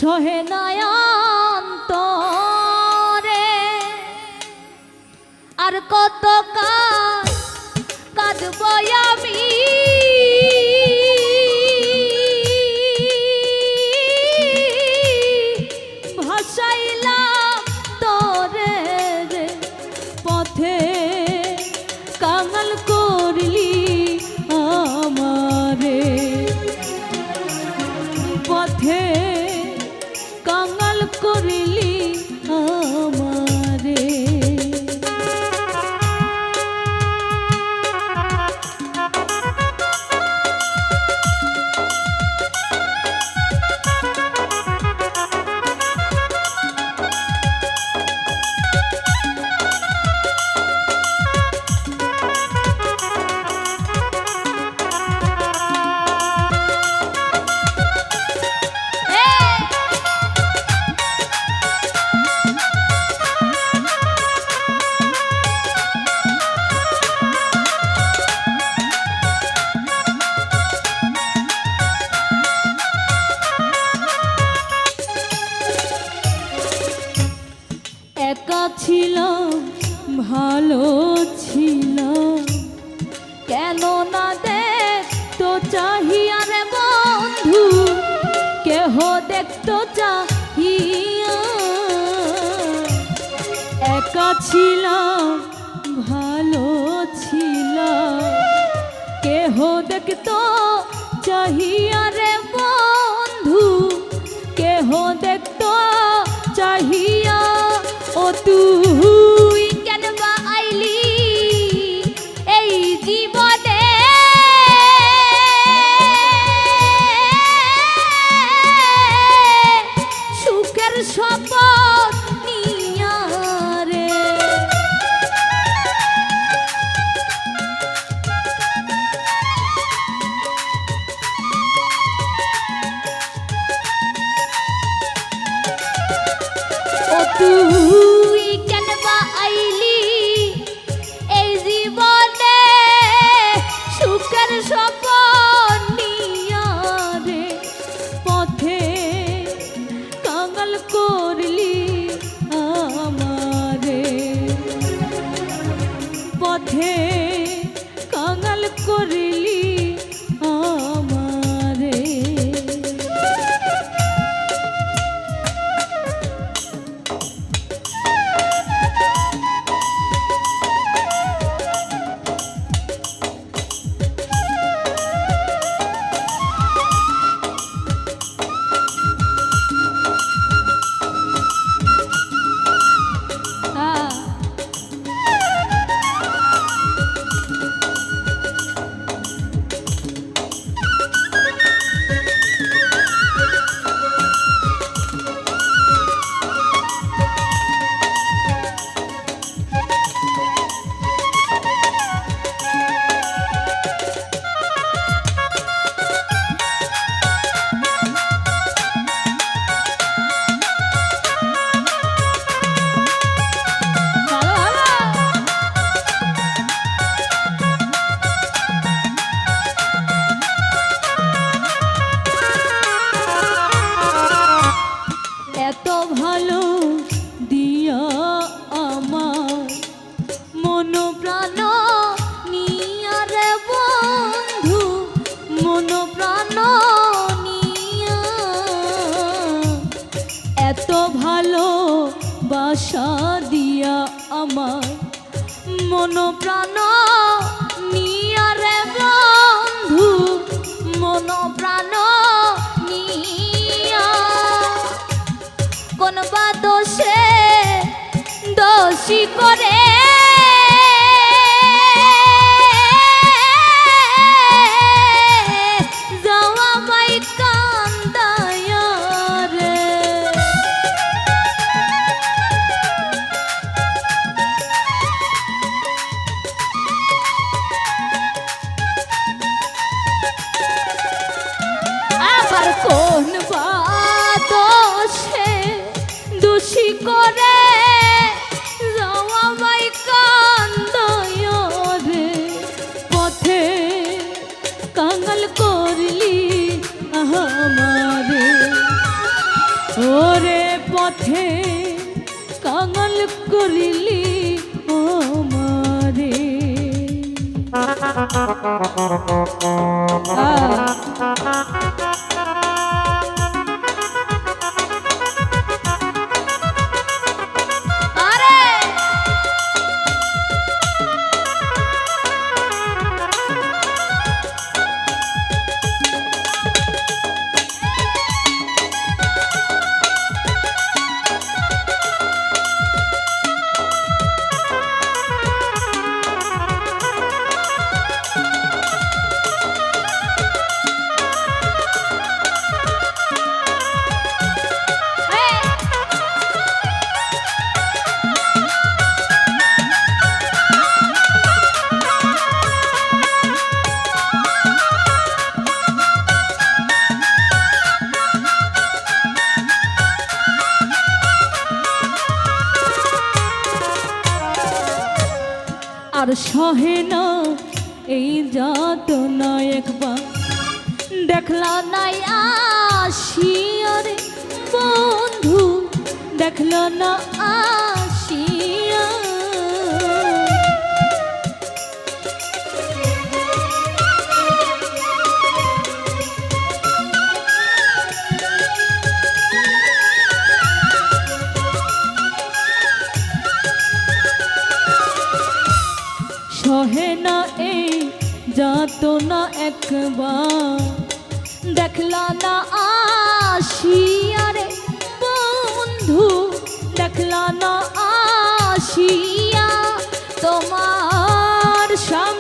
সহে নয়ন্তরে আর কত কাঁদব আমি ভাসাইলাম তোরে রে পথে কাঙাল করলি আমারে পথে কাঙাল করলি আমারে ছিল ভালো ছিল কেন না দেখতো চাহিয়া রে বন্ধু কেহ দেখতো চাহিয়া একা ছিল ভালো ছিল কেহ দেখতো চাহিয়া রে বন্ধু কেহ দেখতো চাহিয়া ও তুই কেন বা আইলি এই জীবনে সুখের শপথ নিয়া রে ও তুই সপন নিয়া রে পথে কাঙাল করলি আমারে পথে কাঙাল করলি আমারে এত ভালো দিয়া আমার মন প্রাণ নিয়া রে বন্ধু মন প্রাণ নিয়া এত ভালো বাসা দিয়া আমার মন প্রাণ নিয়া রে বন্ধু মন প্রাণ নিয়া কোন বা দোষে দোষী করে যাওয়া মাই কান্দায়া রে আবার কোন বা দোষে দোষী করে যাওয়া মাই কান্দায়া রে পথে কাঙাল করলি আমারে ওরে পথে কাঙাল করিলি ও মারে আর সহে না এই যাতনা একবার দেখলা নাই আসিয়া রে বন্ধু দেখলা না আসিয়া সহে না এই যাতনা একবার দেখলা না আসিয়া রে বন্ধু দেখলা না আসিয়া তোমার সামনে